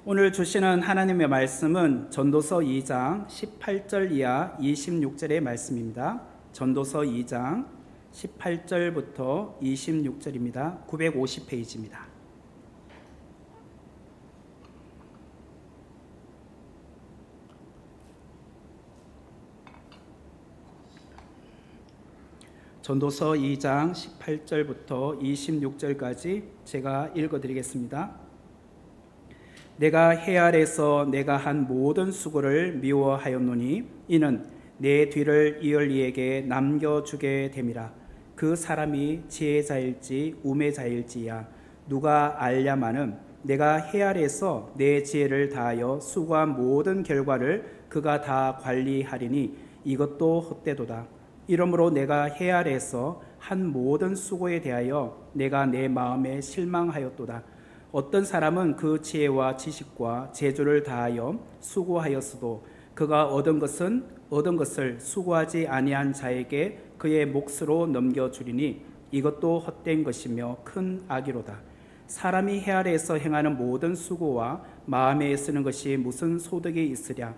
오늘 주시는 하나님의 말씀은 전도서 2장 18절 이하 26절의 말씀입니다. 전도서 2장 18절부터 26절입니다. 950페이지입니다. 전도서 2장 18절부터 26절까지 제가 읽어드리겠습니다. 내가 해 아래서 내가 한 모든 수고를 미워하였노니 이는 내 뒤를 이을 이에게 남겨주게 됨이라. 그 사람이 지혜자일지 우매자일지야 누가 알랴마는 내가 해 아래서 내 지혜를 다하여 수고한 모든 결과를 그가 다 관리하리니 이것도 헛되도다. 이러므로 내가 해 아래서 한 모든 수고에 대하여 내가 내 마음에 실망하였도다. 어떤 사람은 그 지혜와 지식과 재주를 다하여 수고하였어도 그가 얻은 것을 수고하지 아니한 자에게 그의 몫으로 넘겨주리니 이것도 헛된 것이며 큰 악이로다. 사람이 해 아래에서 행하는 모든 수고와 마음에 쓰는 것이 무슨 소득이 있으랴.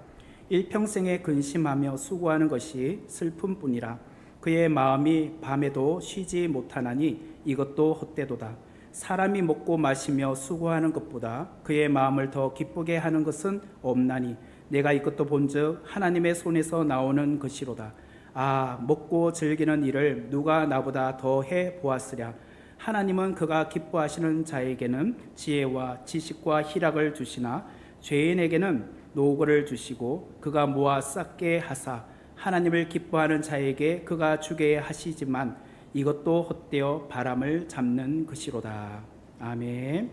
일평생에 근심하며 수고하는 것이 슬픔뿐이라. 그의 마음이 밤에도 쉬지 못하나니 이것도 헛되도다. 사람이 먹고 마시며 수고하는 것보다 그의 마음을 더 기쁘게 하는 것은 없나니 내가 이것도 본즉 하나님의 손에서 나오는 것이로다. 아, 먹고 즐기는 일을 누가 나보다 더 해 보았으랴. 하나님은 그가 기뻐하시는 자에게는 지혜와 지식과 희락을 주시나 죄인에게는 노고를 주시고 그가 모아 쌓게 하사 하나님을 기뻐하는 자에게 그가 주게 하시지만 이것도 헛되어 바람을 잡는 것이로다. 아멘.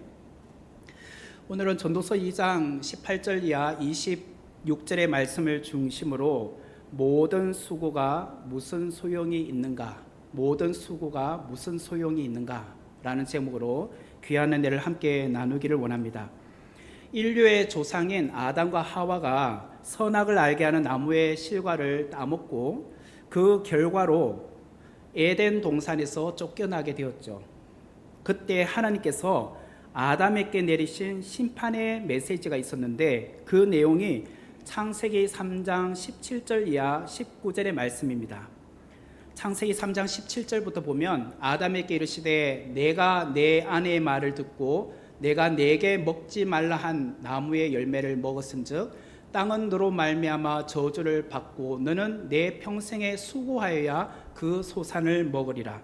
오늘은 전도서 2장 18절 이하 26절의 말씀을 중심으로 모든 수고가 무슨 소용이 있는가, 모든 수고가 무슨 소용이 있는가 라는 제목으로 귀한 은혜를 함께 나누기를 원합니다. 인류의 조상인 아담과 하와가 선악을 알게 하는 나무의 실과를 따먹고 그 결과로 에덴 동산에서 쫓겨나게 되었죠. 그때 하나님께서 아담에게 내리신 심판의 메시지가 있었는데 그 내용이 창세기 3장 17절 이하 19절의 말씀입니다. 창세기 3장 17절부터 보면 아담에게 이르시되 내가 내 아내의 말을 듣고 내가 내게 먹지 말라 한 나무의 열매를 먹었은즉 땅은 너로 말미암아 저주를 받고 너는 내 평생에 수고하여야 그 소산을 먹으리라.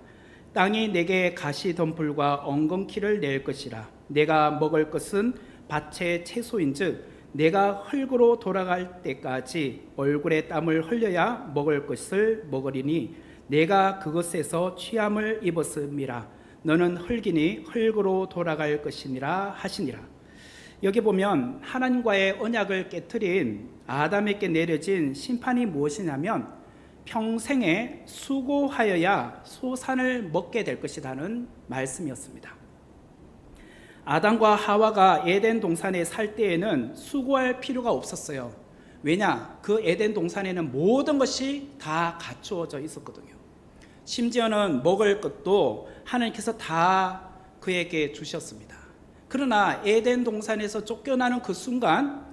땅이 내게 가시덤불과 엉겅퀴를 낼 것이라. 내가 먹을 것은 밭의 채소인즉 내가 흙으로 돌아갈 때까지 얼굴에 땀을 흘려야 먹을 것을 먹으리니 내가 그것에서 취함을 입었음이라. 너는 흙이니 흙으로 돌아갈 것이니라 하시니라. 여기 보면 하나님과의 언약을 깨트린 아담에게 내려진 심판이 무엇이냐면 평생에 수고하여야 소산을 먹게 될 것이라는 말씀이었습니다. 아담과 하와가 에덴 동산에 살 때에는 수고할 필요가 없었어요. 왜냐? 그 에덴 동산에는 모든 것이 다 갖추어져 있었거든요. 심지어는 먹을 것도 하나님께서 다 그에게 주셨습니다. 그러나 에덴 동산에서 쫓겨나는 그 순간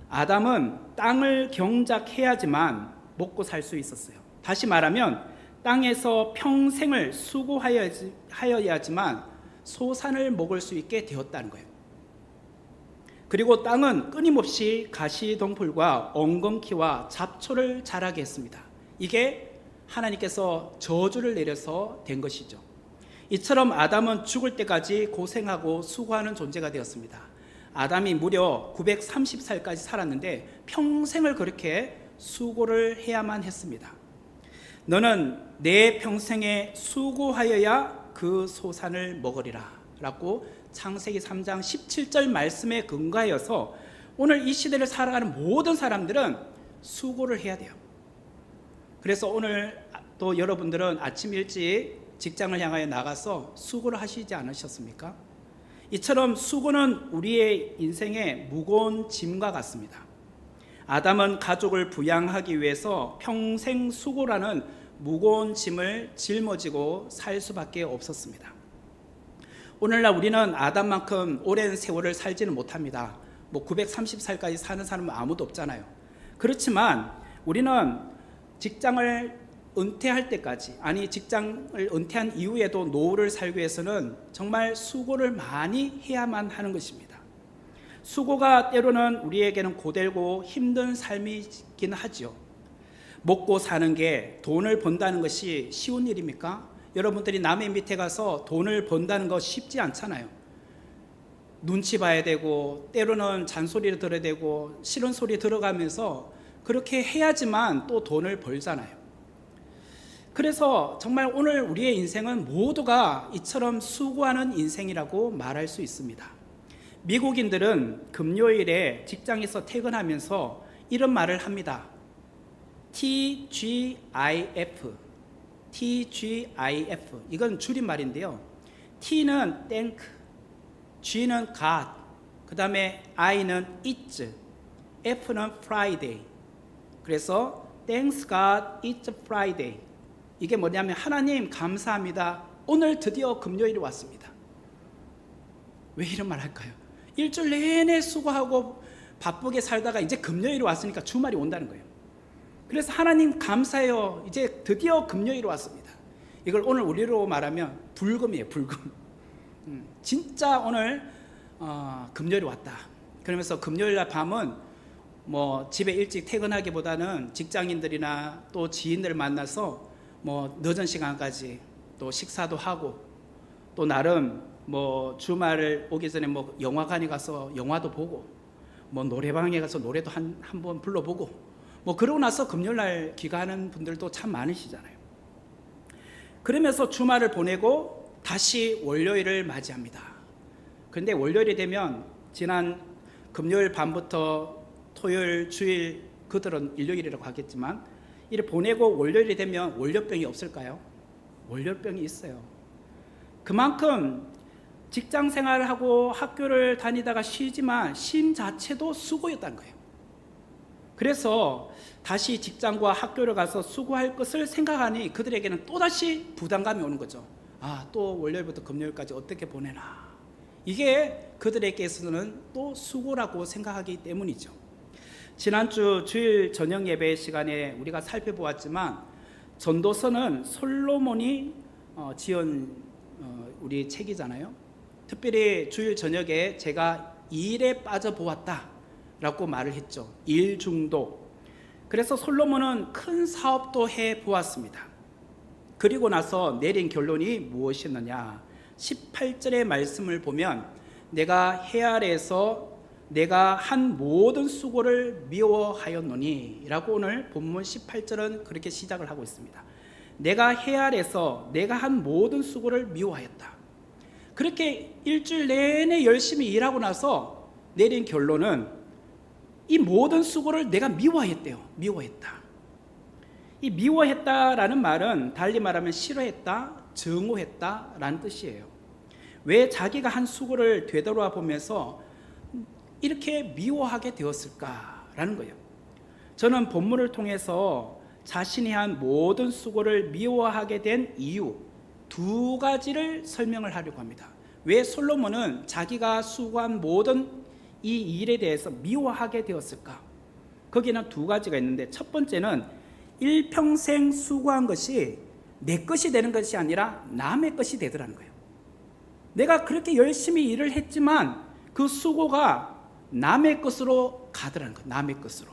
아담은 땅을 경작해야지만 먹고 살 수 있었어요. 다시 말하면 땅에서 평생을 수고하여야지만 소산을 먹을 수 있게 되었다는 거예요. 그리고 땅은 끊임없이 가시덤불과 엉겅퀴와 잡초를 자라게 했습니다. 이게 하나님께서 저주를 내려서 된 것이죠. 이처럼 아담은 죽을 때까지 고생하고 수고하는 존재가 되었습니다. 아담이 무려 930살까지 살았는데 평생을 그렇게 수고를 해야만 했습니다. 너는 내 평생에 수고하여야 그 소산을 먹으리라 라고 창세기 3장 17절 말씀에 근거하여서 오늘 이 시대를 살아가는 모든 사람들은 수고를 해야 돼요. 그래서 오늘 또 여러분들은 아침 일찍 직장을 향하여 나가서 수고를 하시지 않으셨습니까? 이처럼 수고는 우리의 인생의 무거운 짐과 같습니다. 아담은 가족을 부양하기 위해서 평생 수고라는 무거운 짐을 짊어지고 살 수밖에 없었습니다. 오늘날 우리는 아담만큼 오랜 세월을 살지는 못합니다. 뭐 930살까지 사는 사람은 아무도 없잖아요. 그렇지만 우리는 직장을 은퇴할 때까지, 아니 직장을 은퇴한 이후에도 노후를 살기 위해서는 정말 수고를 많이 해야만 하는 것입니다. 수고가 때로는 우리에게는 고되고 힘든 삶이긴 하죠. 먹고 사는 게, 돈을 번다는 것이 쉬운 일입니까? 여러분들이 남의 밑에 가서 돈을 번다는 거 쉽지 않잖아요. 눈치 봐야 되고, 때로는 잔소리를 들어야 되고, 싫은 소리 들어가면서 그렇게 해야지만 또 돈을 벌잖아요. 그래서 정말 오늘 우리의 인생은 모두가 이처럼 수고하는 인생이라고 말할 수 있습니다. 미국인들은 금요일에 직장에서 퇴근하면서 이런 말을 합니다. TGIF. 이건 줄임말인데요. T는 thank, G는 God, 그 다음에 I는 it's, F는 Friday. 그래서 Thanks God, it's Friday. 이게 뭐냐면 하나님 감사합니다. 오늘 드디어 금요일이 왔습니다. 왜 이런 말 할까요? 일주일 내내 수고하고 바쁘게 살다가 이제 금요일이 왔으니까 주말이 온다는 거예요. 그래서 하나님 감사해요. 이제 드디어 금요일이 왔습니다. 이걸 오늘 우리로 말하면 불금이에요. 불금. 진짜 오늘 금요일이 왔다. 그러면서 금요일날 밤은 뭐 집에 일찍 퇴근하기보다는 직장인들이나 또 지인들 만나서 뭐 늦은 시간까지 또 식사도 하고, 또 나름 뭐 주말 오기 전에 뭐 영화관에 가서 영화도 보고, 뭐 노래방에 가서 노래도 한 번 불러보고, 뭐 그러고 나서 금요일날 귀가하는 분들도 참 많으시잖아요. 그러면서 주말을 보내고 다시 월요일을 맞이합니다. 그런데 월요일이 되면 지난 금요일 밤부터 토요일, 주일, 그들은 일요일이라고 하겠지만 이를 보내고 월요일이 되면 월요병이 없을까요? 월요병이 있어요. 그만큼 직장 생활을 하고 학교를 다니다가 쉬지만 쉼 자체도 수고였다는 거예요. 그래서 다시 직장과 학교를 가서 수고할 것을 생각하니 그들에게는 또다시 부담감이 오는 거죠. 또 월요일부터 금요일까지 어떻게 보내나. 이게 그들에게서는 또 수고라고 생각하기 때문이죠. 지난주 주일 저녁 예배 시간에 우리가 살펴보았지만 전도서는 솔로몬이 지은 우리 책이잖아요. 특별히 주일 저녁에 제가 일에 빠져보았다 라고 말을 했죠. 일 중독. 그래서 솔로몬은 큰 사업도 해보았습니다. 그리고 나서 내린 결론이 무엇이었느냐. 18절의 말씀을 보면 내가 해 아래에서 내가 한 모든 수고를 미워하였노니 라고 오늘 본문 18절은 그렇게 시작을 하고 있습니다. 내가 해 아래에서 내가 한 모든 수고를 미워하였다. 그렇게 일주일 내내 열심히 일하고 나서 내린 결론은 이 모든 수고를 내가 미워했대요. 미워했다. 이 미워했다라는 말은 달리 말하면 싫어했다, 증오했다 라는 뜻이에요. 왜 자기가 한 수고를 되돌아 보면서 이렇게 미워하게 되었을까라는 거예요. 저는 본문을 통해서 자신이 한 모든 수고를 미워하게 된 이유 두 가지를 설명을 하려고 합니다. 왜 솔로몬은 자기가 수고한 모든 이 일에 대해서 미워하게 되었을까? 거기는 두 가지가 있는데, 첫 번째는 일평생 수고한 것이 내 것이 되는 것이 아니라 남의 것이 되더라는 거예요. 내가 그렇게 열심히 일을 했지만 그 수고가 남의 것으로 가더라는 거예요. 남의 것으로.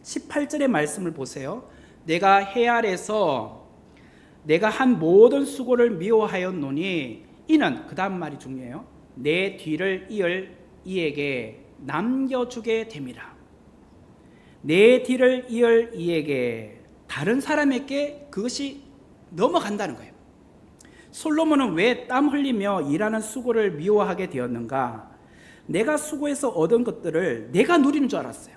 18절의 말씀을 보세요. 내가 해 아래에서 내가 한 모든 수고를 미워하였노니 이는, 그 다음 말이 중요해요. 내 뒤를 이을 이에게 남겨주게 됨이라. 내 뒤를 이을 이에게, 다른 사람에게 그것이 넘어간다는 거예요. 솔로몬은 왜 땀 흘리며 일하는 수고를 미워하게 되었는가? 내가 수고해서 얻은 것들을 내가 누리는 줄 알았어요.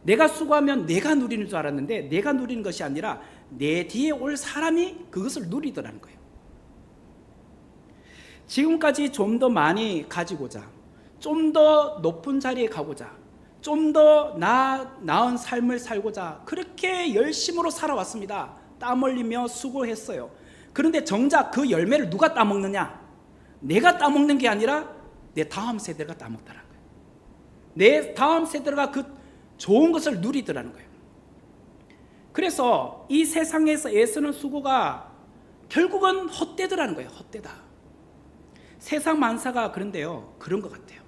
내가 수고하면 내가 누리는 줄 알았는데 내가 누리는 것이 아니라 내 뒤에 올 사람이 그것을 누리더라는 거예요. 지금까지 좀 더 많이 가지고자, 좀 더 높은 자리에 가고자, 좀 더 나은 삶을 살고자 그렇게 열심으로 살아왔습니다. 땀 흘리며 수고했어요. 그런데 정작 그 열매를 누가 따먹느냐? 내가 따먹는 게 아니라 내 다음 세대가 따먹더라는 거예요. 내 다음 세대가 그 좋은 것을 누리더라는 거예요. 그래서 이 세상에서 애쓰는 수고가 결국은 헛되더라는 거예요. 헛되다. 세상 만사가 그런데요, 그런 것 같아요.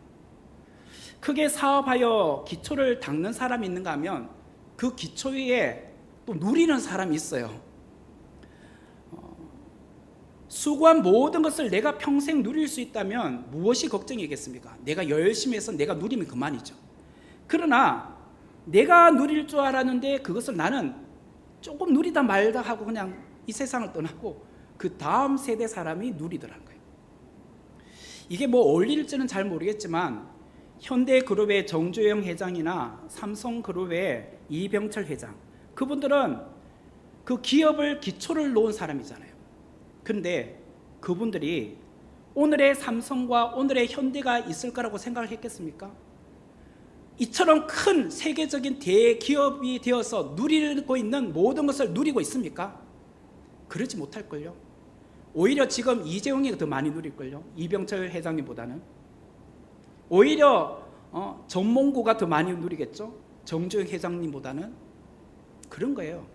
크게 사업하여 기초를 닦는 사람이 있는가 하면 그 기초 위에 또 누리는 사람이 있어요. 수고한 모든 것을 내가 평생 누릴 수 있다면 무엇이 걱정이겠습니까? 내가 열심히 해서 내가 누리면 그만이죠. 그러나 내가 누릴 줄 알았는데 그것을 나는 조금 누리다 말다 하고 그냥 이 세상을 떠나고 그 다음 세대 사람이 누리더라는 거예요. 이게 뭐 어울릴지는 잘 모르겠지만 현대그룹의 정주영 회장이나 삼성그룹의 이병철 회장, 그분들은 그 기업을 기초를 놓은 사람이잖아요. 그런데 그분들이 오늘의 삼성과 오늘의 현대가 있을 거라고 생각을 했겠습니까? 이처럼 큰 세계적인 대기업이 되어서 누리고 있는 모든 것을 누리고 있습니까? 그러지 못할걸요. 오히려 지금 이재용이 더 많이 누릴걸요. 이병철 회장님보다는. 오히려 전몽구가 더 많이 누리겠죠. 정주영 회장님보다는. 그런 거예요.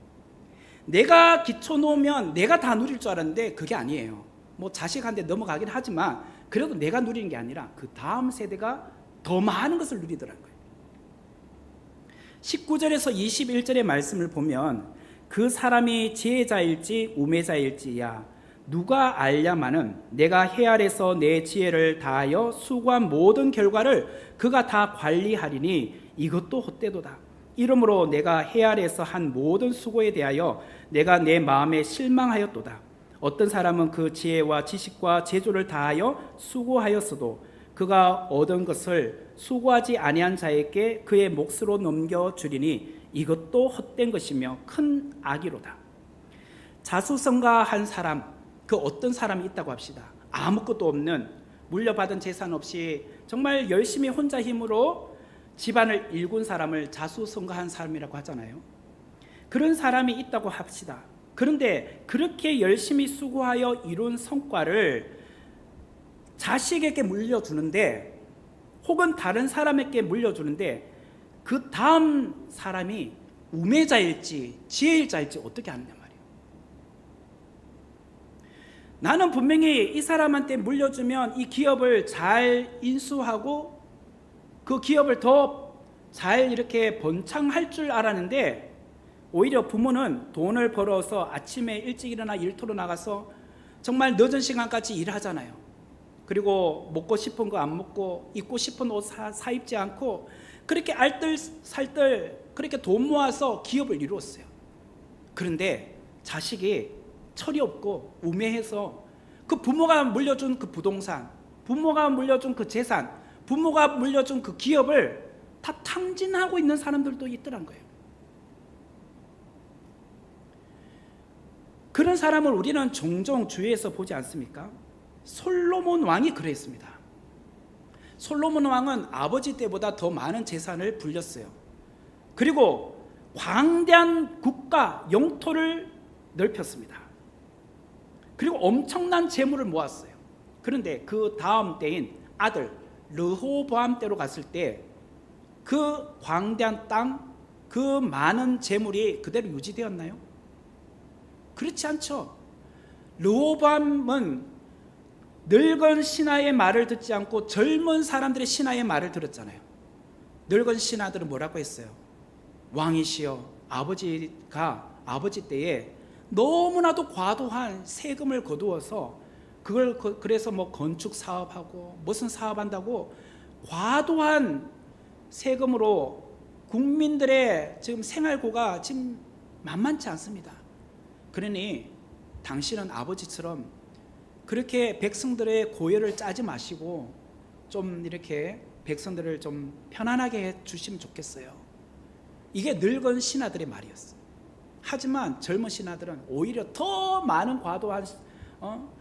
내가 기초 놓으면 내가 다 누릴 줄 알았는데 그게 아니에요. 뭐 자식한테 넘어가긴 하지만 그래도 내가 누리는 게 아니라 그 다음 세대가 더 많은 것을 누리더라는 거예요. 19절에서 21절의 말씀을 보면 그 사람이 지혜자일지 우매자일지야 누가 알냐마는 내가 해 아래서 내 지혜를 다하여 수고한 모든 결과를 그가 다 관리하리니 이것도 헛되도다. 이러므로 내가 해 아래서 한 모든 수고에 대하여 내가 내 마음에 실망하였도다. 어떤 사람은 그 지혜와 지식과 제조를 다하여 수고하였어도 그가 얻은 것을 수고하지 아니한 자에게 그의 몫으로 넘겨주리니 이것도 헛된 것이며 큰 악이로다. 자수성가한 사람, 그 어떤 사람이 있다고 합시다. 아무것도 없는, 물려받은 재산 없이 정말 열심히 혼자 힘으로 집안을 일군 사람을 자수성가한 사람이라고 하잖아요. 그런 사람이 있다고 합시다. 그런데 그렇게 열심히 수고하여 이룬 성과를 자식에게 물려주는데, 혹은 다른 사람에게 물려주는데 그 다음 사람이 우매자일지 지혜자일지 어떻게 아느냐 말이에요. 나는 분명히 이 사람한테 물려주면 이 기업을 잘 인수하고 그 기업을 더 잘 이렇게 번창할 줄 알았는데 오히려 부모는 돈을 벌어서 아침에 일찍 일어나 일터로 나가서 정말 늦은 시간까지 일하잖아요. 그리고 먹고 싶은 거 안 먹고 입고 싶은 옷 사 입지 않고 그렇게 알뜰살뜰 그렇게 돈 모아서 기업을 이루었어요. 그런데 자식이 철이 없고 우매해서 그 부모가 물려준 그 부동산, 부모가 물려준 그 재산, 부모가 물려준 그 기업을 다 탕진하고 있는 사람들도 있더란 거예요. 그런 사람을 우리는 종종 주위에서 보지 않습니까? 솔로몬 왕이 그랬습니다. 솔로몬 왕은 아버지 때보다 더 많은 재산을 불렸어요. 그리고 광대한 국가 영토를 넓혔습니다. 그리고 엄청난 재물을 모았어요. 그런데 그 다음 때인 아들 르호보암 때로 갔을 때 그 광대한 땅, 그 많은 재물이 그대로 유지되었나요? 그렇지 않죠. 르호보암은 늙은 신하의 말을 듣지 않고 젊은 사람들의 신하의 말을 들었잖아요. 늙은 신하들은 뭐라고 했어요? 왕이시여, 아버지가 아버지 때에 너무나도 과도한 세금을 거두어서 그걸 그래서 뭐 건축 사업하고 무슨 사업한다고 과도한 세금으로 국민들의 지금 생활고가 지금 만만치 않습니다. 그러니 당신은 아버지처럼 그렇게 백성들의 고열을 짜지 마시고 좀 이렇게 백성들을 좀 편안하게 해 주시면 좋겠어요. 이게 늙은 신하들의 말이었어요. 하지만 젊은 신하들은 오히려 더 많은 과도한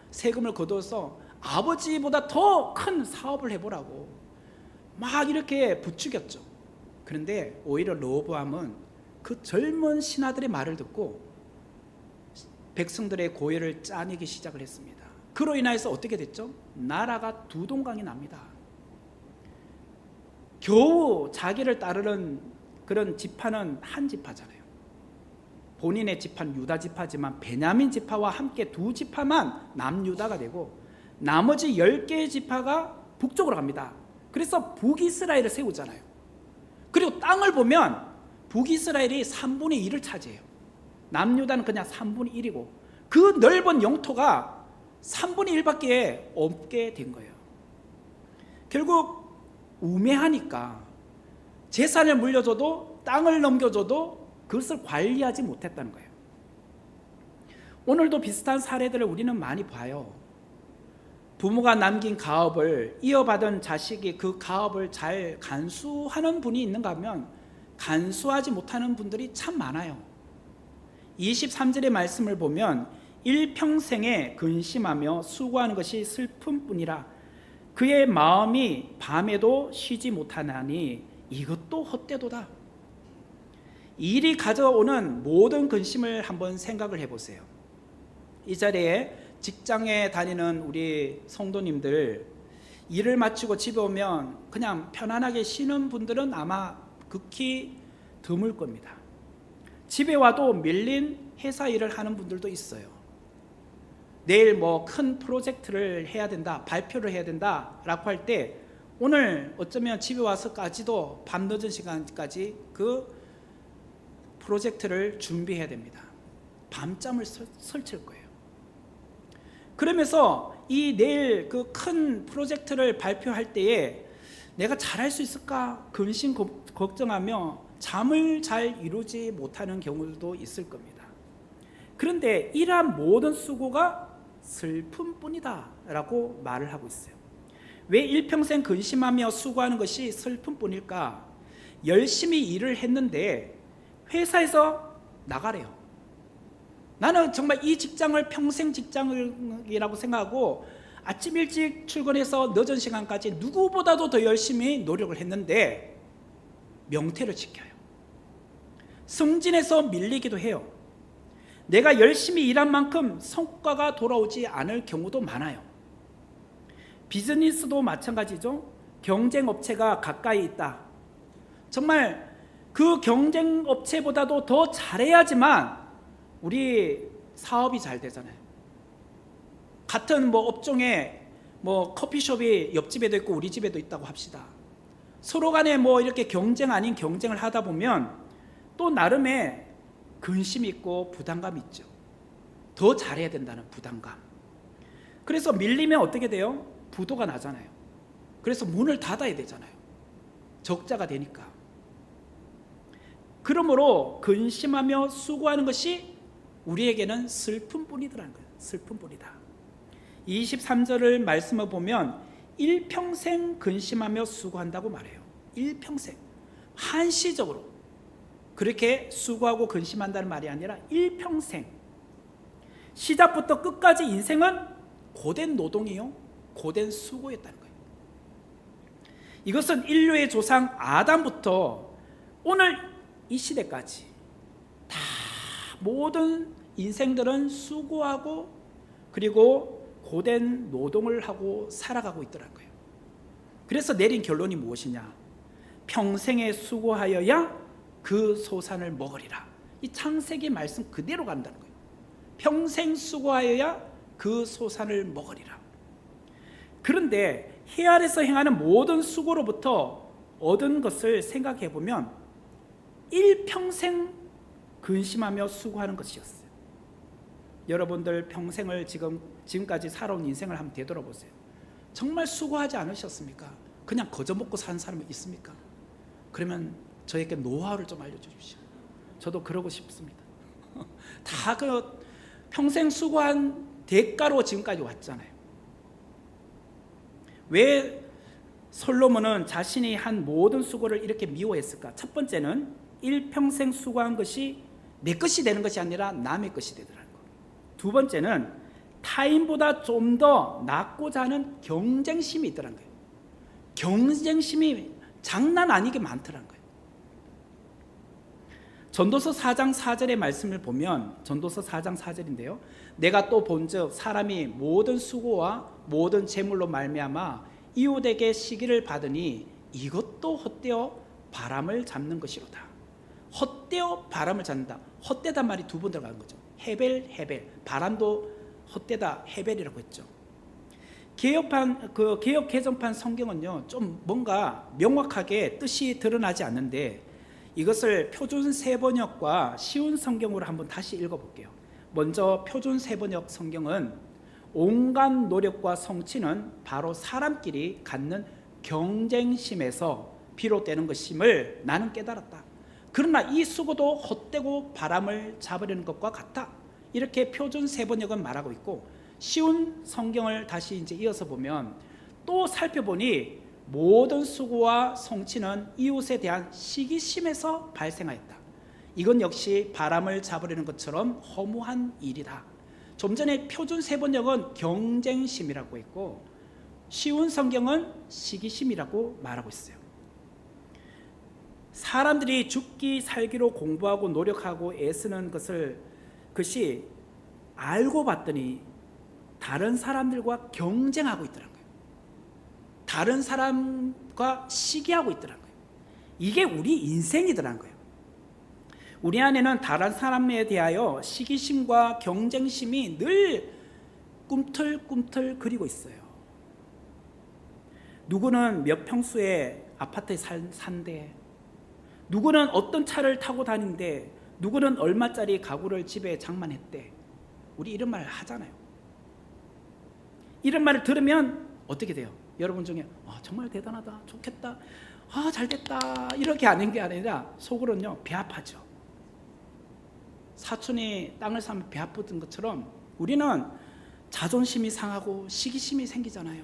세금을 거둬서 아버지보다 더 큰 사업을 해보라고 막 이렇게 부추겼죠. 그런데 오히려 르호보암은 그 젊은 신하들의 말을 듣고 백성들의 고열을 짜내기 시작을 했습니다. 그로 인해서 어떻게 됐죠? 나라가 두 동강이 납니다. 겨우 자기를 따르는 그런 지파는 한 지파잖아요. 본인의 지파는 유다 지파지만 베냐민 지파와 함께 두 지파만 남유다가 되고 나머지 10개의 지파가 북쪽으로 갑니다. 그래서 북이스라엘을 세우잖아요. 그리고 땅을 보면 북이스라엘이 3분의 1을 차지해요. 남유다는 그냥 3분의 1이고 그 넓은 영토가 3분의 1밖에 없게 된 거예요. 결국 우매하니까 재산을 물려줘도 땅을 넘겨줘도 그것을 관리하지 못했다는 거예요. 오늘도 비슷한 사례들을 우리는 많이 봐요. 부모가 남긴 가업을 이어받은 자식이 그 가업을 잘 간수하는 분이 있는가 하면 간수하지 못하는 분들이 참 많아요. 23절의 말씀을 보면 일평생에 근심하며 수고하는 것이 슬픔뿐이라 그의 마음이 밤에도 쉬지 못하나니 이것도 헛되도다. 일이 가져오는 모든 근심을 한번 생각을 해보세요. 이 자리에 직장에 다니는 우리 성도님들 일을 마치고 집에 오면 그냥 편안하게 쉬는 분들은 아마 극히 드물 겁니다. 집에 와도 밀린 회사 일을 하는 분들도 있어요. 내일 뭐 큰 프로젝트를 해야 된다, 발표를 해야 된다 라고 할 때 오늘 어쩌면 집에 와서까지도 밤늦은 시간까지 그 프로젝트를 준비해야 됩니다. 밤잠을 설칠 거예요. 그러면서 이 내일 그 큰 프로젝트를 발표할 때에 내가 잘할 수 있을까 근심 걱정하며 잠을 잘 이루지 못하는 경우도 있을 겁니다. 그런데 이러한 모든 수고가 슬픔뿐이다 라고 말을 하고 있어요. 왜 일평생 근심하며 수고하는 것이 슬픔뿐일까? 열심히 일을 했는데 회사에서 나가래요. 나는 정말 이 직장을 평생 직장이라고 생각하고 아침 일찍 출근해서 늦은 시간까지 누구보다도 더 열심히 노력을 했는데 명태를 지켜요. 승진해서 밀리기도 해요. 내가 열심히 일한 만큼 성과가 돌아오지 않을 경우도 많아요. 비즈니스도 마찬가지죠. 경쟁 업체가 가까이 있다. 정말 그 경쟁 업체보다도 더 잘해야지만 우리 사업이 잘 되잖아요. 같은 뭐 업종에 뭐 커피숍이 옆집에도 있고 우리 집에도 있다고 합시다. 서로 간에 뭐 이렇게 경쟁 아닌 경쟁을 하다 보면 또 나름의 근심이 있고 부담감이 있죠. 더 잘해야 된다는 부담감. 그래서 밀리면 어떻게 돼요? 부도가 나잖아요. 그래서 문을 닫아야 되잖아요. 적자가 되니까. 그러므로 근심하며 수고하는 것이 우리에게는 슬픔뿐이더라는 거예요. 슬픔뿐이다. 23절을 말씀을 보면 일평생 근심하며 수고한다고 말해요. 일평생. 한시적으로 그렇게 수고하고 근심한다는 말이 아니라 일평생. 시작부터 끝까지 인생은 고된 노동이요, 고된 수고였다는 거예요. 이것은 인류의 조상 아담부터 오늘 이 시대까지 다 모든 인생들은 수고하고 그리고 고된 노동을 하고 살아가고 있더라는 거예요. 그래서 내린 결론이 무엇이냐? 평생에 수고하여야 그 소산을 먹으리라. 이 창세기 말씀 그대로 간다는 거예요. 평생 수고하여야 그 소산을 먹으리라. 그런데 해 아래서 행하는 모든 수고로부터 얻은 것을 생각해 보면 일평생 근심하며 수고하는 것이었어요. 여러분들 평생을 지금까지 살아온 인생을 한번 되돌아보세요. 정말 수고하지 않으셨습니까? 그냥 거저먹고 사는 사람이 있습니까? 그러면 저에게 노하우를 좀 알려주십시오. 저도 그러고 싶습니다. 다 그 평생 수고한 대가로 지금까지 왔잖아요. 왜 솔로몬은 자신이 한 모든 수고를 이렇게 미워했을까? 첫 번째는 일평생 수고한 것이 내 것이 되는 것이 아니라 남의 것이 되더라는 거. 두 번째는 타인보다 좀 더 낫고자 하는 경쟁심이 있더라는 거예요. 경쟁심이 장난 아니게 많더라는 거예요. 전도서 4장 4절의 말씀을 보면, 전도서 4장 4절인데요. 내가 또 본즉 사람이 모든 수고와 모든 재물로 말미암아 이웃에게 시기를 받으니 이것도 헛되어 바람을 잡는 것이로다. 헛되어 바람을 잡는다. 헛되다 말이 두 번 들어가는 거죠. 헤벨, 헤벨. 바람도 헛되다, 헤벨이라고 했죠. 개역 개정판 성경은요, 좀 뭔가 명확하게 뜻이 드러나지 않는데, 이것을 표준 세번역과 쉬운 성경으로 한번 다시 읽어볼게요. 먼저 표준 세번역 성경은 온갖 노력과 성취는 바로 사람끼리 갖는 경쟁심에서 비롯되는 것임을 나는 깨달았다. 그러나 이 수고도 헛되고 바람을 잡으려는 것과 같다. 이렇게 표준 세번역은 말하고 있고, 쉬운 성경을 다시 이제 이어서 보면 또 살펴보니 모든 수고와 성취는 이웃에 대한 시기심에서 발생하였다. 이건 역시 바람을 잡으려는 것처럼 허무한 일이다. 좀 전에 표준 세번역은 경쟁심이라고 했고, 쉬운 성경은 시기심이라고 말하고 있어요. 사람들이 죽기 살기로 공부하고 노력하고 애쓰는 것이 알고 봤더니 다른 사람들과 경쟁하고 있더라고요. 다른 사람과 시기하고 있더라고요. 이게 우리 인생이더라는 거예요. 우리 안에는 다른 사람에 대하여 시기심과 경쟁심이 늘 꿈틀꿈틀 그리고 있어요. 누구는 몇 평수의 아파트에 산대, 누구는 어떤 차를 타고 다닌대, 누구는 얼마짜리 가구를 집에 장만했대. 우리 이런 말 하잖아요. 이런 말을 들으면 어떻게 돼요? 여러분 중에 정말 대단하다, 좋겠다, 잘됐다, 이렇게 하는 게 아니라 속으로는요, 배 아파죠. 사촌이 땅을 사면 배 아프던 것처럼 우리는 자존심이 상하고 시기심이 생기잖아요.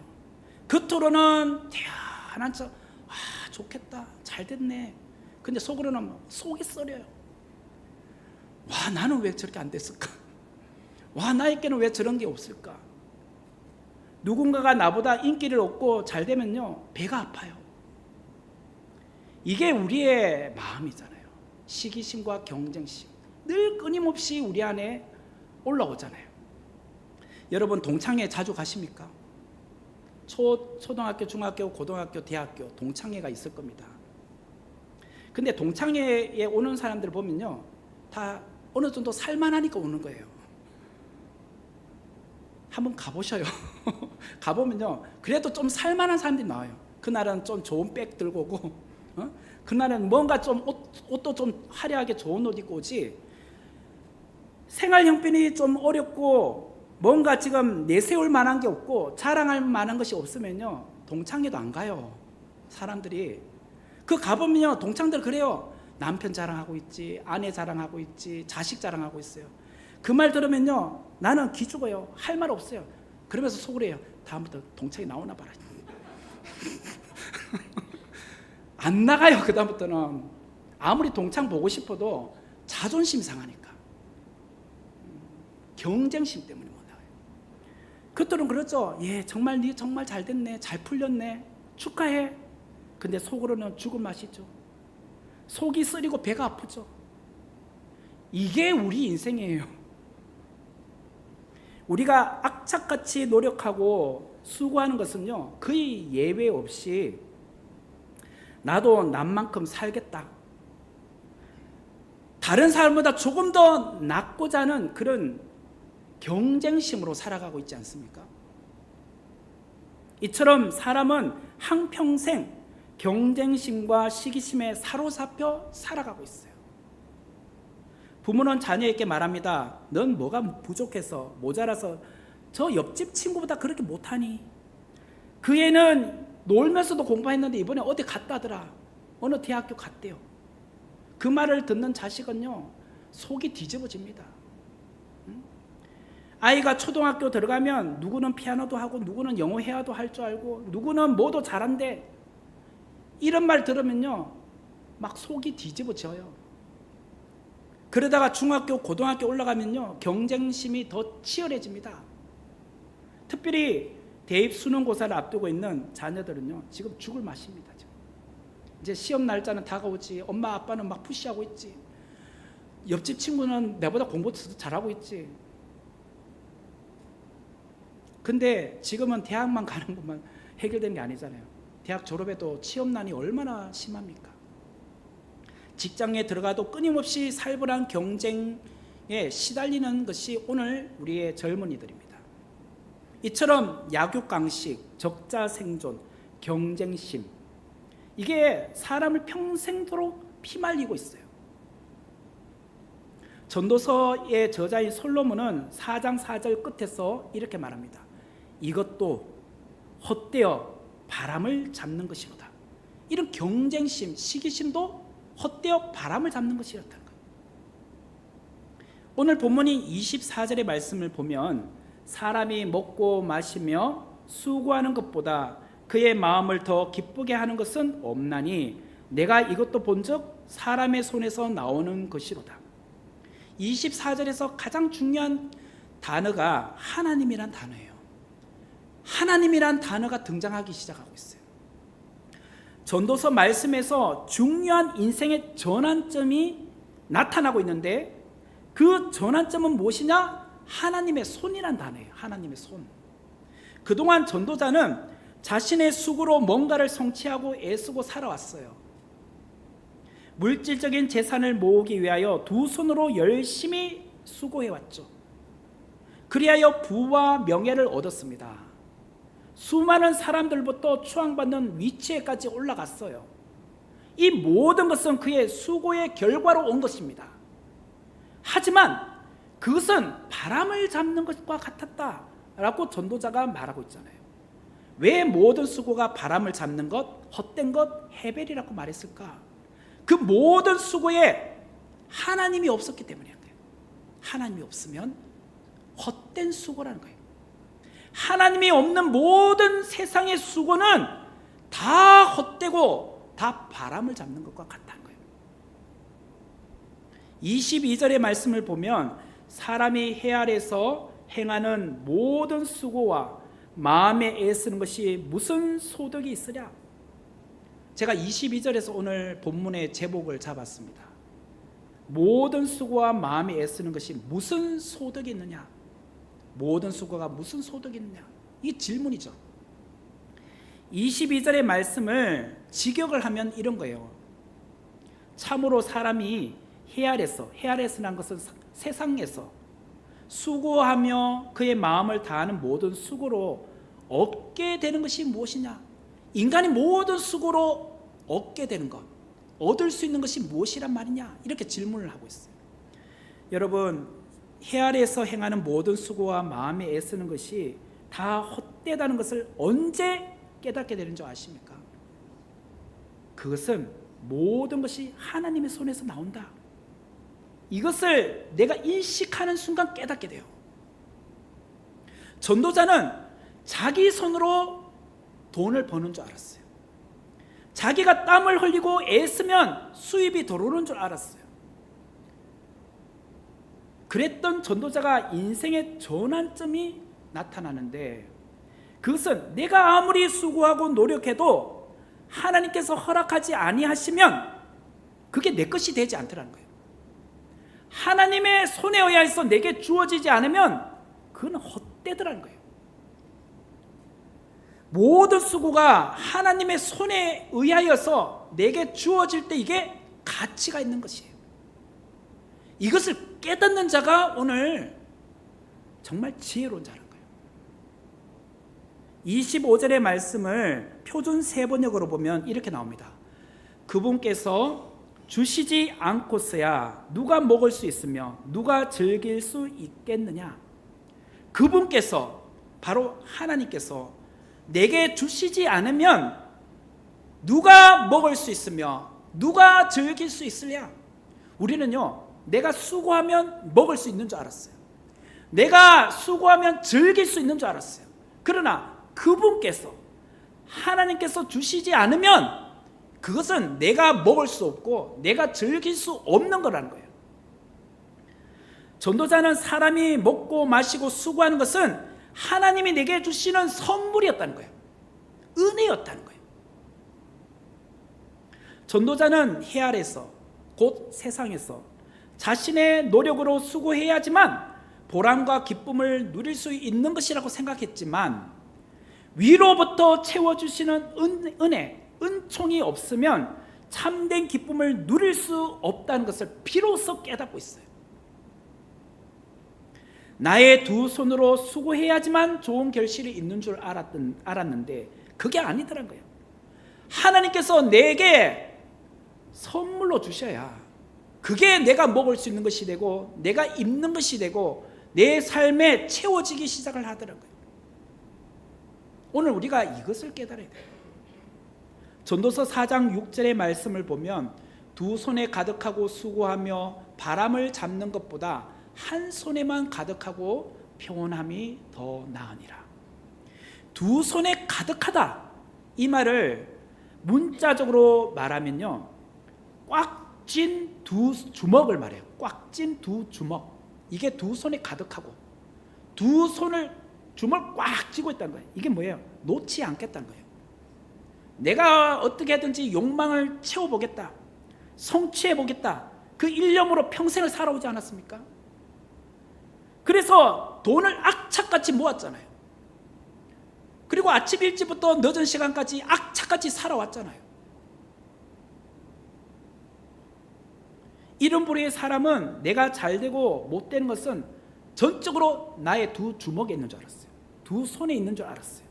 겉으로는 대단한 척, 좋겠다, 잘됐네. 근데 속으로는 속이 썰려요. 나는 왜 저렇게 안 됐을까? 나에게는 왜 저런 게 없을까? 누군가가 나보다 인기를 얻고 잘 되면요, 배가 아파요. 이게 우리의 마음이잖아요. 시기심과 경쟁심 늘 끊임없이 우리 안에 올라오잖아요. 여러분 동창회 자주 가십니까? 초등학교, 중학교, 고등학교, 대학교 동창회가 있을 겁니다. 근데 동창회에 오는 사람들 보면요, 다 어느 정도 살만하니까 오는 거예요. 한번 가보셔요. 가보면요, 그래도 좀 살만한 사람들이 나와요. 그날은 좀 좋은 백 들고 오고, 그날은 뭔가 좀 옷도 좀 화려하게 좋은 옷 입고 오지, 생활 형편이 좀 어렵고 뭔가 지금 내세울 만한 게 없고 자랑할 만한 것이 없으면요, 동창회도 안 가요. 사람들이 가보면요, 동창들 그래요. 남편 자랑하고 있지, 아내 자랑하고 있지, 자식 자랑하고 있어요. 그 말 들으면요, 나는 기죽어요. 할 말 없어요. 그러면서 속으로 해요. 다음부터 동창회 나오나 봐라. 안 나가요. 그 다음부터는 아무리 동창 보고 싶어도 자존심 상하니까, 경쟁심 때문에 못 나가요. 그들은 그렇죠. 정말 네 정말 잘 됐네, 잘 풀렸네, 축하해. 근데 속으로는 죽을 맛이죠. 속이 쓰리고 배가 아프죠. 이게 우리 인생이에요. 우리가 악착같이 노력하고 수고하는 것은요, 거의 예외 없이 나도 남만큼 살겠다, 다른 사람보다 조금 더 낫고자 하는 그런 경쟁심으로 살아가고 있지 않습니까? 이처럼 사람은 한평생 경쟁심과 시기심에 사로잡혀 살아가고 있어요. 부모는 자녀에게 말합니다. 넌 뭐가 부족해서 모자라서 저 옆집 친구보다 그렇게 못하니? 그 애는 놀면서도 공부했는데 이번에 어디 갔다더라, 어느 대학교 갔대요. 그 말을 듣는 자식은요, 속이 뒤집어집니다. 아이가 초등학교 들어가면 누구는 피아노도 하고 누구는 영어 회화도 할 줄 알고 누구는 뭐도 잘한대. 이런 말 들으면요, 막 속이 뒤집어져요. 그러다가 중학교, 고등학교 올라가면요, 경쟁심이 더 치열해집니다. 특별히 대입 수능고사를 앞두고 있는 자녀들은요, 지금 죽을 맛입니다. 지금 이제 시험 날짜는 다가오지, 엄마 아빠는 막 푸시하고 있지. 옆집 친구는 내보다 공부 잘하고 있지. 근데 지금은 대학만 가는 것만 해결되는 게 아니잖아요. 대학 졸업해도 취업난이 얼마나 심합니까? 직장에 들어가도 끊임없이 살벌한 경쟁에 시달리는 것이 오늘 우리의 젊은이들입니다. 이처럼 약육강식, 적자생존, 경쟁심, 이게 사람을 평생도록 피말리고 있어요. 전도서의 저자인 솔로몬은 4장 4절 끝에서 이렇게 말합니다. 이것도 헛되어 바람을 잡는 것이로다. 이런 경쟁심, 시기심도 헛되어 바람을 잡는 것이었다는 거예요. 오늘 본문인 24절의 말씀을 보면 사람이 먹고 마시며 수고하는 것보다 그의 마음을 더 기쁘게 하는 것은 없나니 내가 이것도 본즉 사람의 손에서 나오는 것이로다. 24절에서 가장 중요한 단어가 하나님이란 단어예요. 하나님이란 단어가 등장하기 시작하고 있어요. 전도서 말씀에서 중요한 인생의 전환점이 나타나고 있는데 그 전환점은 무엇이냐? 하나님의 손이란 단어예요. 하나님의 손. 그동안 전도자는 자신의 수고로 뭔가를 성취하고 애쓰고 살아왔어요. 물질적인 재산을 모으기 위하여 두 손으로 열심히 수고해왔죠. 그리하여 부와 명예를 얻었습니다. 수많은 사람들부터 추앙받는 위치에까지 올라갔어요. 이 모든 것은 그의 수고의 결과로 온 것입니다. 하지만 그것은 바람을 잡는 것과 같았다라고 전도자가 말하고 있잖아요. 왜 모든 수고가 바람을 잡는 것, 헛된 것, 해벨이라고 말했을까? 그 모든 수고에 하나님이 없었기 때문이에요. 하나님이 없으면 헛된 수고라는 거예요. 하나님이 없는 모든 세상의 수고는 다 헛되고 다 바람을 잡는 것과 같다는 거예요. 22절의 말씀을 보면 사람이 해 아래서 행하는 모든 수고와 마음에 애쓰는 것이 무슨 소득이 있으랴? 제가 22절에서 오늘 본문의 제목을 잡았습니다. 모든 수고와 마음에 애쓰는 것이 무슨 소득이 있느냐? 모든 수고가 무슨 소득이 있느냐? 이 질문이죠. 22절의 말씀을 직역을 하면 이런 거예요. 참으로 사람이 해 아래서라는 것은 세상에서 수고하며 그의 마음을 다하는 모든 수고로 얻게 되는 것이 무엇이냐? 인간이 모든 수고로 얻게 되는 것, 얻을 수 있는 것이 무엇이란 말이냐? 이렇게 질문을 하고 있어요. 여러분, 해 아래에서 행하는 모든 수고와 마음에 애쓰는 것이 다 헛되다는 것을 언제 깨닫게 되는 줄 아십니까? 그것은 모든 것이 하나님의 손에서 나온다. 이것을 내가 인식하는 순간 깨닫게 돼요. 전도자는 자기 손으로 돈을 버는 줄 알았어요. 자기가 땀을 흘리고 애쓰면 수입이 들어오는 줄 알았어요. 그랬던 전도자가 인생의 전환점이 나타나는데 그것은 내가 아무리 수고하고 노력해도 하나님께서 허락하지 아니하시면 그게 내 것이 되지 않더라는 거예요. 하나님의 손에 의해서 내게 주어지지 않으면 그건 헛되더라는 거예요. 모든 수고가 하나님의 손에 의하여서 내게 주어질 때 이게 가치가 있는 것이에요. 이것을 깨닫는 자가 오늘 정말 지혜로운 자라는 거예요. 25절의 말씀을 표준 세번역으로 보면 이렇게 나옵니다. 그분께서 주시지 않고서야 누가 먹을 수 있으며 누가 즐길 수 있겠느냐? 그분께서, 바로 하나님께서 내게 주시지 않으면 누가 먹을 수 있으며 누가 즐길 수 있으랴? 우리는요, 내가 수고하면 먹을 수 있는 줄 알았어요. 내가 수고하면 즐길 수 있는 줄 알았어요. 그러나 그분께서, 하나님께서 주시지 않으면 그것은 내가 먹을 수 없고 내가 즐길 수 없는 거라는 거예요. 전도자는 사람이 먹고 마시고 수고하는 것은 하나님이 내게 주시는 선물이었다는 거예요. 은혜였다는 거예요. 전도자는 해 아래서, 곧 세상에서 자신의 노력으로 수고해야지만 보람과 기쁨을 누릴 수 있는 것이라고 생각했지만 위로부터 채워주시는 은혜, 은총이 없으면 참된 기쁨을 누릴 수 없다는 것을 비로소 깨닫고 있어요. 나의 두 손으로 수고해야지만 좋은 결실이 있는 줄 알았는데 그게 아니더란 거예요. 하나님께서 내게 선물로 주셔야 그게 내가 먹을 수 있는 것이 되고 내가 입는 것이 되고 내 삶에 채워지기 시작을 하더라고요. 오늘 우리가 이것을 깨달아야 돼요. 전도서 4장 6절의 말씀을 보면 두 손에 가득하고 수고하며 바람을 잡는 것보다 한 손에만 가득하고 평온함이 더 나으니라. 두 손에 가득하다, 이 말을 문자적으로 말하면요, 꽉 찐 두 주먹을 말해요. 꽉 찐 두 주먹. 이게 두 손에 가득하고 두 손을 주먹을 꽉 쥐고 있다는 거예요. 이게 뭐예요? 놓지 않겠다는 거예요. 내가 어떻게든지 욕망을 채워보겠다, 성취해보겠다, 그 일념으로 평생을 살아오지 않았습니까? 그래서 돈을 악착같이 모았잖아요. 그리고 아침 일찍부터 늦은 시간까지 악착같이 살아왔잖아요. 이런 부류의 사람은 내가 잘되고 못되는 것은 전적으로 나의 두 주먹에 있는 줄 알았어요. 두 손에 있는 줄 알았어요.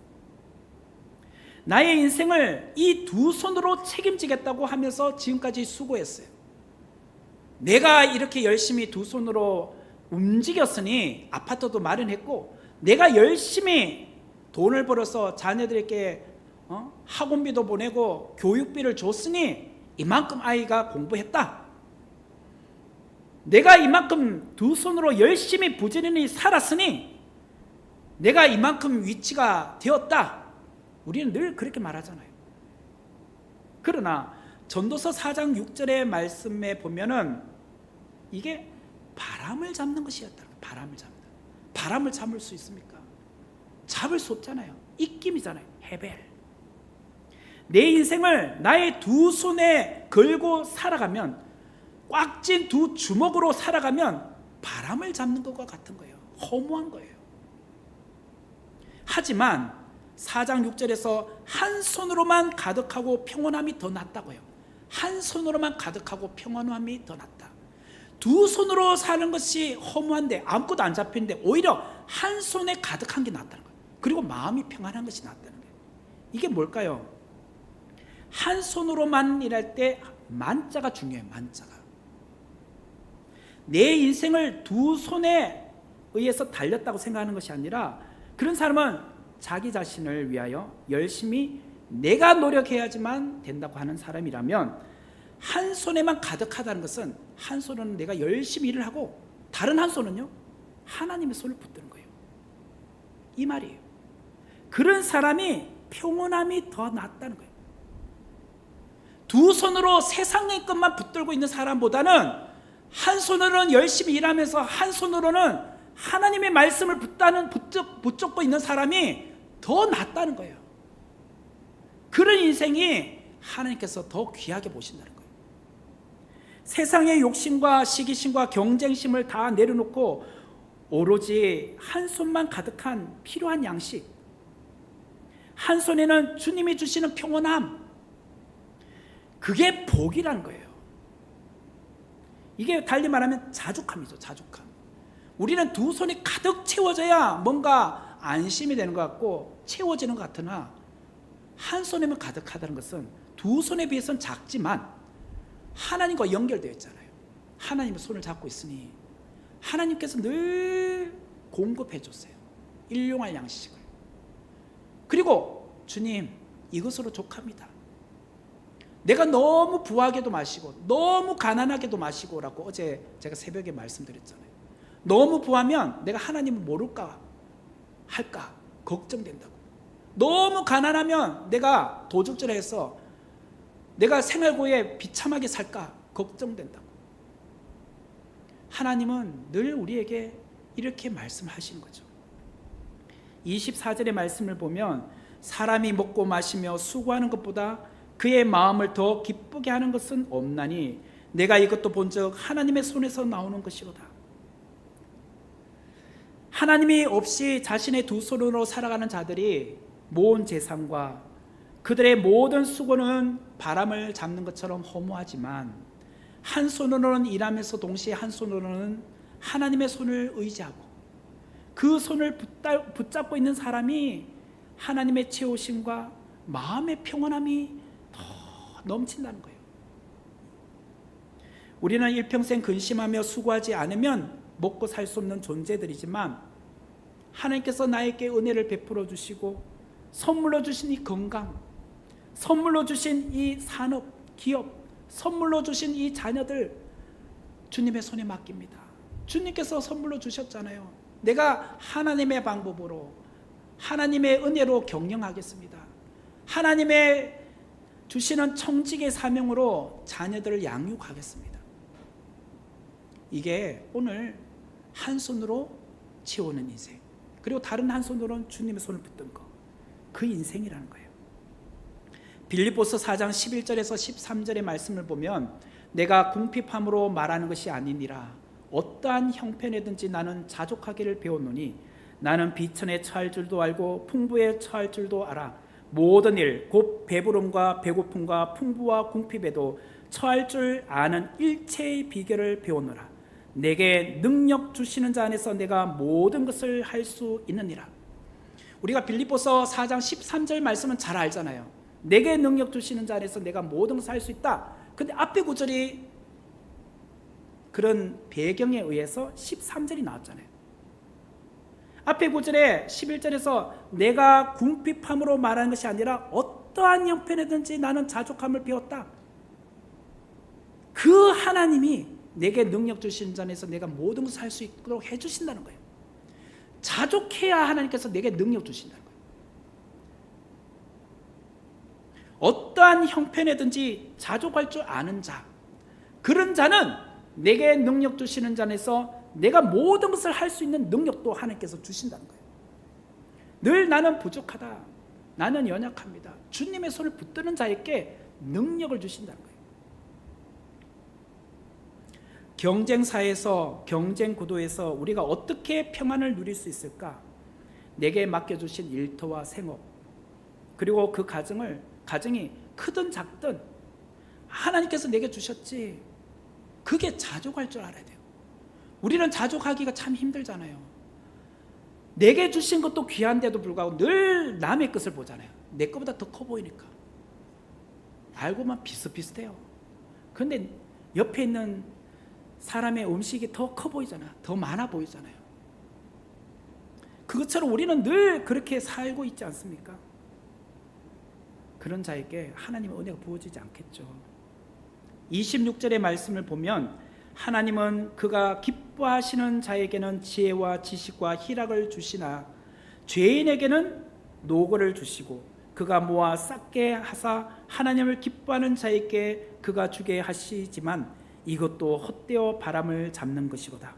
나의 인생을 이 두 손으로 책임지겠다고 하면서 지금까지 수고했어요. 내가 이렇게 열심히 두 손으로 움직였으니 아파트도 마련했고, 내가 열심히 돈을 벌어서 자녀들에게 학원비도 보내고 교육비를 줬으니 이만큼 아이가 공부했다. 내가 이만큼 두 손으로 열심히 부지런히 살았으니 내가 이만큼 위치가 되었다. 우리는 늘 그렇게 말하잖아요. 그러나 전도서 4장 6절의 말씀에 보면은 이게 바람을 잡는 것이었다. 바람을 잡는. 바람을 잡을 수 있습니까? 잡을 수 없잖아요. 입김이잖아요. 헤벨. 내 인생을 나의 두 손에 걸고 살아가면, 꽉 찐 두 주먹으로 살아가면 바람을 잡는 것과 같은 거예요. 허무한 거예요. 하지만 4장 6절에서 한 손으로만 가득하고 평온함이 더 낫다고요. 한 손으로만 가득하고 평온함이 더 낫다. 두 손으로 사는 것이 허무한데 아무것도 안 잡히는데 오히려 한 손에 가득한 게 낫다는 거예요. 그리고 마음이 평안한 것이 낫다는 거예요. 이게 뭘까요? 한 손으로만 일할 때 만자가 중요해요. 만자가. 내 인생을 두 손에 의해서 달렸다고 생각하는 것이 아니라, 그런 사람은 자기 자신을 위하여 열심히 내가 노력해야지만 된다고 하는 사람이라면, 한 손에만 가득하다는 것은 한 손은 내가 열심히 일을 하고 다른 한 손은요, 하나님의 손을 붙드는 거예요. 이 말이에요. 그런 사람이 평온함이 더 낫다는 거예요. 두 손으로 세상의 것만 붙들고 있는 사람보다는 한 손으로는 열심히 일하면서 한 손으로는 하나님의 말씀을 붙잡고 있는 사람이 더 낫다는 거예요. 그런 인생이 하나님께서 더 귀하게 보신다는 거예요. 세상의 욕심과 시기심과 경쟁심을 다 내려놓고 오로지 한 손만 가득한 필요한 양식, 한 손에는 주님이 주시는 평온함, 그게 복이라는 거예요. 이게 달리 말하면 자족함이죠. 자족함. 우리는 두 손이 가득 채워져야 뭔가 안심이 되는 것 같고 채워지는 것 같으나, 한 손에만 가득하다는 것은 두 손에 비해서는 작지만 하나님과 연결되어 있잖아요. 하나님의 손을 잡고 있으니 하나님께서 늘 공급해 줬어요. 일용할 양식을. 그리고 주님, 이것으로 족합니다. 내가 너무 부하게도 마시고 너무 가난하게도 마시고라고 어제 제가 새벽에 말씀드렸잖아요. 너무 부하면 내가 하나님을 모를까 할까 걱정된다고. 너무 가난하면 내가 도둑질해서 내가 생활고에 비참하게 살까 걱정된다고. 하나님은 늘 우리에게 이렇게 말씀하시는 거죠. 24절의 말씀을 보면, 사람이 먹고 마시며 수고하는 것보다 그의 마음을 더 기쁘게 하는 것은 없나니 내가 이것도 본즉 하나님의 손에서 나오는 것이로다. 하나님이 없이 자신의 두 손으로 살아가는 자들이 모은 재산과 그들의 모든 수고는 바람을 잡는 것처럼 허무하지만 한 손으로는 일하면서 동시에 한 손으로는 하나님의 손을 의지하고 그 손을 붙잡고 있는 사람이 하나님의 채우심과 마음의 평안함이 더 넘친다는 거예요. 우리는 일평생 근심하며 수고하지 않으면 먹고 살 수 없는 존재들이지만 하나님께서 나에게 은혜를 베풀어 주시고 선물로 주신 이 건강, 선물로 주신 이 산업, 기업, 선물로 주신 이 자녀들 주님의 손에 맡깁니다. 주님께서 선물로 주셨잖아요. 내가 하나님의 방법으로 하나님의 은혜로 경영하겠습니다. 하나님의 주시는 청직의 사명으로 자녀들을 양육하겠습니다. 이게 오늘 한 손으로 채우는 인생, 그리고 다른 한 손으로는 주님의 손을 붙든 거, 그 인생이라는 거예요. 빌립보서 4장 11절에서 13절의 말씀을 보면 내가 궁핍함으로 말하는 것이 아니니라 어떠한 형편이든지 나는 자족하기를 배웠노니 나는 비천에 처할 줄도 알고 풍부에 처할 줄도 알아 모든 일 곧 배부름과 배고픔과 풍부와 궁핍에도 처할 줄 아는 일체의 비결을 배웠노라. 내게 능력 주시는 자 안에서 내가 모든 것을 할 수 있느니라. 우리가 빌립보서 4장 13절 말씀은 잘 알잖아요. 내게 능력 주시는 자 안에서 내가 모든 것을 할 수 있다. 근데 앞에 구절이 그런 배경에 의해서 13절이 나왔잖아요. 앞에 구절에 11절에서 내가 궁핍함으로 말하는 것이 아니라 어떠한 형편이든지 나는 자족함을 배웠다. 그 하나님이 내게 능력 주시는 자 안에서 내가 모든 것을 할 수 있도록 해주신다는 거예요. 자족해야 하나님께서 내게 능력 주신다는 거예요. 어떠한 형편이든지 자족할 줄 아는 자, 그런 자는 내게 능력 주시는 자 안에서 내가 모든 것을 할 수 있는 능력도 하나님께서 주신다는 거예요. 늘 나는 부족하다, 나는 연약합니다. 주님의 손을 붙드는 자에게 능력을 주신다는 거예요. 경쟁사에서, 경쟁 구도에서 우리가 어떻게 평안을 누릴 수 있을까? 내게 맡겨주신 일터와 생업, 그리고 그 가정이 크든 작든 하나님께서 내게 주셨지, 그게 자족할 줄 알아야 돼요. 우리는 자족하기가 참 힘들잖아요. 내게 주신 것도 귀한데도 불구하고 늘 남의 것을 보잖아요. 내 것보다 더 커 보이니까. 알고 보면 비슷비슷해요. 그런데 옆에 있는 사람의 음식이 더 커 보이잖아요. 더 많아 보이잖아요. 그것처럼 우리는 늘 그렇게 살고 있지 않습니까? 그런 자에게 하나님의 은혜가 부어지지 않겠죠. 26절의 말씀을 보면 하나님은 그가 기뻐하시는 자에게는 지혜와 지식과 희락을 주시나 죄인에게는 노고를 주시고 그가 모아 쌓게 하사 하나님을 기뻐하는 자에게 그가 주게 하시지만 이것도 헛되어 바람을 잡는 것이로다.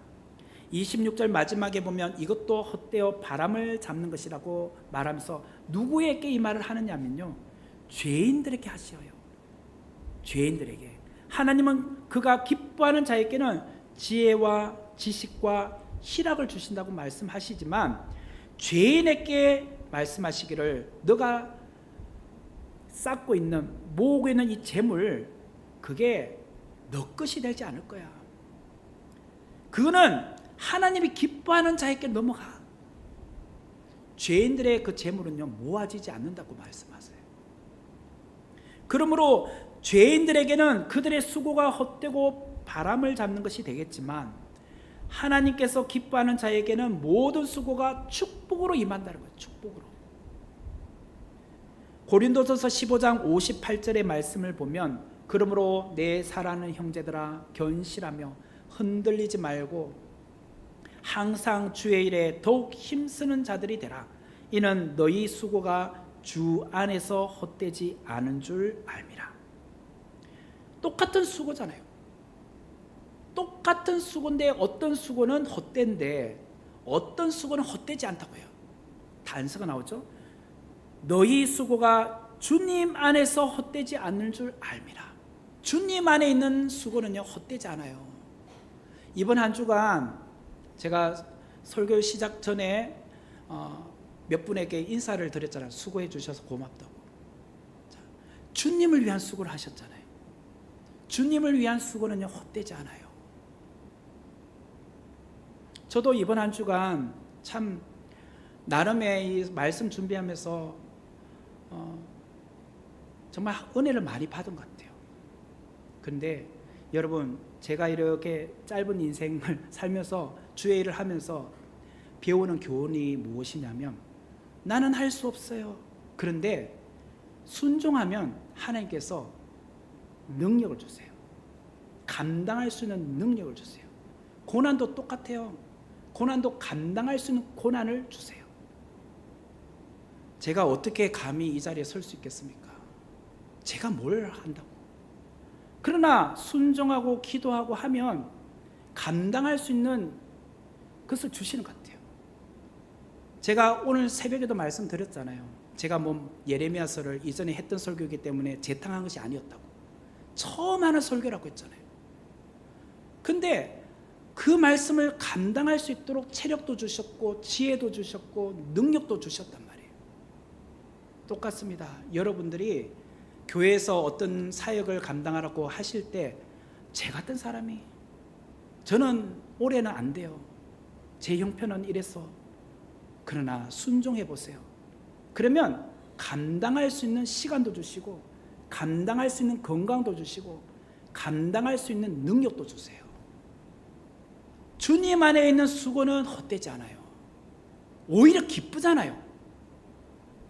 26절 마지막에 보면 이것도 헛되어 바람을 잡는 것이라고 말하면서 누구에게 이 말을 하느냐면요, 죄인들에게 하시어요. 죄인들에게. 하나님은 그가 기뻐하는 자에게는 지혜와 지식과 희락을 주신다고 말씀하시지만 죄인에게 말씀하시기를 너가 쌓고 있는, 모으고 있는 이 재물, 그게 너 것이 되지 않을 거야. 그거는 하나님이 기뻐하는 자에게 넘어가. 죄인들의 그 재물은요 모아지지 않는다고 말씀하세요. 그러므로 죄인들에게는 그들의 수고가 헛되고 바람을 잡는 것이 되겠지만 하나님께서 기뻐하는 자에게는 모든 수고가 축복으로 임한다는 거예요. 축복으로. 고린도전서 15장 58절의 말씀을 보면 그러므로 내 사랑하는 형제들아 견실하며 흔들리지 말고 항상 주의 일에 더욱 힘쓰는 자들이 되라. 이는 너희 수고가 주 안에서 헛되지 않은 줄 알미라. 똑같은 수고잖아요. 똑같은 수고인데 어떤 수고는 헛된데 어떤 수고는 헛되지 않다고 해요. 단서가 나오죠. 너희 수고가 주님 안에서 헛되지 않는 줄 알미라. 주님 안에 있는 수고는요 헛되지 않아요. 이번 한 주간 제가 설교 시작 전에 몇 분에게 인사를 드렸잖아요. 수고해 주셔서 고맙다고. 자, 주님을 위한 수고를 하셨잖아요. 주님을 위한 수고는요 헛되지 않아요. 저도 이번 한 주간 참 나름의 이 말씀 준비하면서 정말 은혜를 많이 받은 것 같아요. 그런데 여러분, 제가 이렇게 짧은 인생을 살면서 주의 일을 하면서 배우는 교훈이 무엇이냐면, 나는 할 수 없어요. 그런데 순종하면 하나님께서 능력을 주세요. 감당할 수 있는 능력을 주세요. 고난도 똑같아요. 고난도 감당할 수 있는 고난을 주세요. 제가 어떻게 감히 이 자리에 설 수 있겠습니까? 제가 뭘 한다고. 그러나 순종하고 기도하고 하면 감당할 수 있는 것을 주시는 것 같아요. 제가 오늘 새벽에도 말씀드렸잖아요. 제가 예레미야서를 이전에 했던 설교이기 때문에 재탕한 것이 아니었다고. 처음 하는 설교라고 했잖아요. 근데 그 말씀을 감당할 수 있도록 체력도 주셨고 지혜도 주셨고 능력도 주셨단 말이에요. 똑같습니다. 여러분들이 교회에서 어떤 사역을 감당하라고 하실 때, 제 같은 사람이, 저는 올해는 안 돼요, 제 형편은 이래서, 그러나 순종해 보세요. 그러면 감당할 수 있는 시간도 주시고, 감당할 수 있는 건강도 주시고, 감당할 수 있는 능력도 주세요. 주님 안에 있는 수고는 헛되지 않아요. 오히려 기쁘잖아요.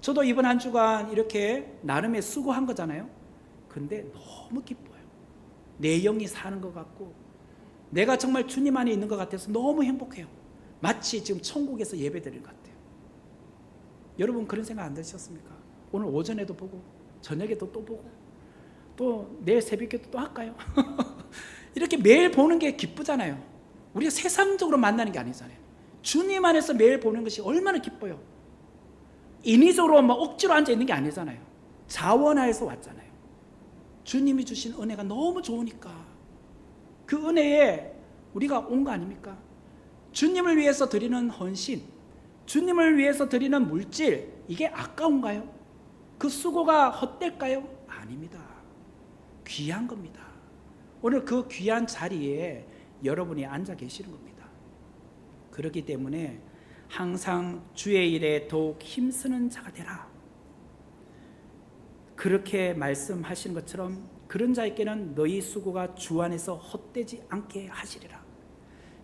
저도 이번 한 주간 이렇게 나름의 수고한 거잖아요. 근데 너무 기뻐요. 내 영이 사는 것 같고, 내가 정말 주님 안에 있는 것 같아서 너무 행복해요. 마치 지금 천국에서 예배드리는 것 같아요. 여러분 그런 생각 안 드셨습니까? 오늘 오전에도 보고 저녁에도 또 보고 또 내일 새벽에도 또 할까요? 이렇게 매일 보는 게 기쁘잖아요. 우리가 세상적으로 만나는 게 아니잖아요. 주님 안에서 매일 보는 것이 얼마나 기뻐요. 인위적으로 억지로 앉아 있는 게 아니잖아요. 자원하에서 왔잖아요. 주님이 주신 은혜가 너무 좋으니까 그 은혜에 우리가 온 거 아닙니까? 주님을 위해서 드리는 헌신, 주님을 위해서 드리는 물질, 이게 아까운가요? 그 수고가 헛될까요? 아닙니다. 귀한 겁니다. 오늘 그 귀한 자리에 여러분이 앉아 계시는 겁니다. 그렇기 때문에 항상 주의 일에 더욱 힘쓰는 자가 되라. 그렇게 말씀하신 것처럼 그런 자에게는 너희 수고가 주 안에서 헛되지 않게 하시리라.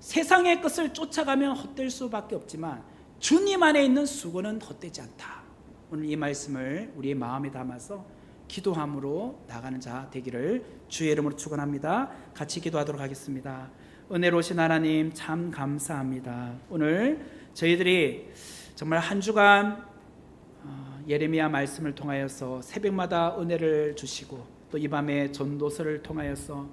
세상의 것을 쫓아가면 헛될 수밖에 없지만 주님 안에 있는 수고는 헛되지 않다. 오늘 이 말씀을 우리의 마음에 담아서 기도함으로 나가는 자 되기를 주의 이름으로 축원합니다. 같이 기도하도록 하겠습니다. 은혜로우신 하나님 참 감사합니다. 오늘 저희들이 정말 한 주간 예레미야 말씀을 통하여서 새벽마다 은혜를 주시고, 또 이 밤에 전도서를 통하여서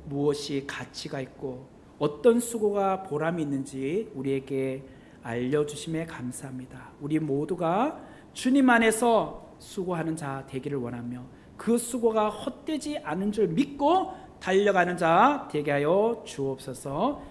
무엇이 가치가 있고 어떤 수고가 보람이 있는지 우리에게 알려주심에 감사합니다. 우리 모두가 주님 안에서 수고하는 자 되기를 원하며 그 수고가 헛되지 않은 줄 믿고 달려가는 자 되게 하여 주옵소서.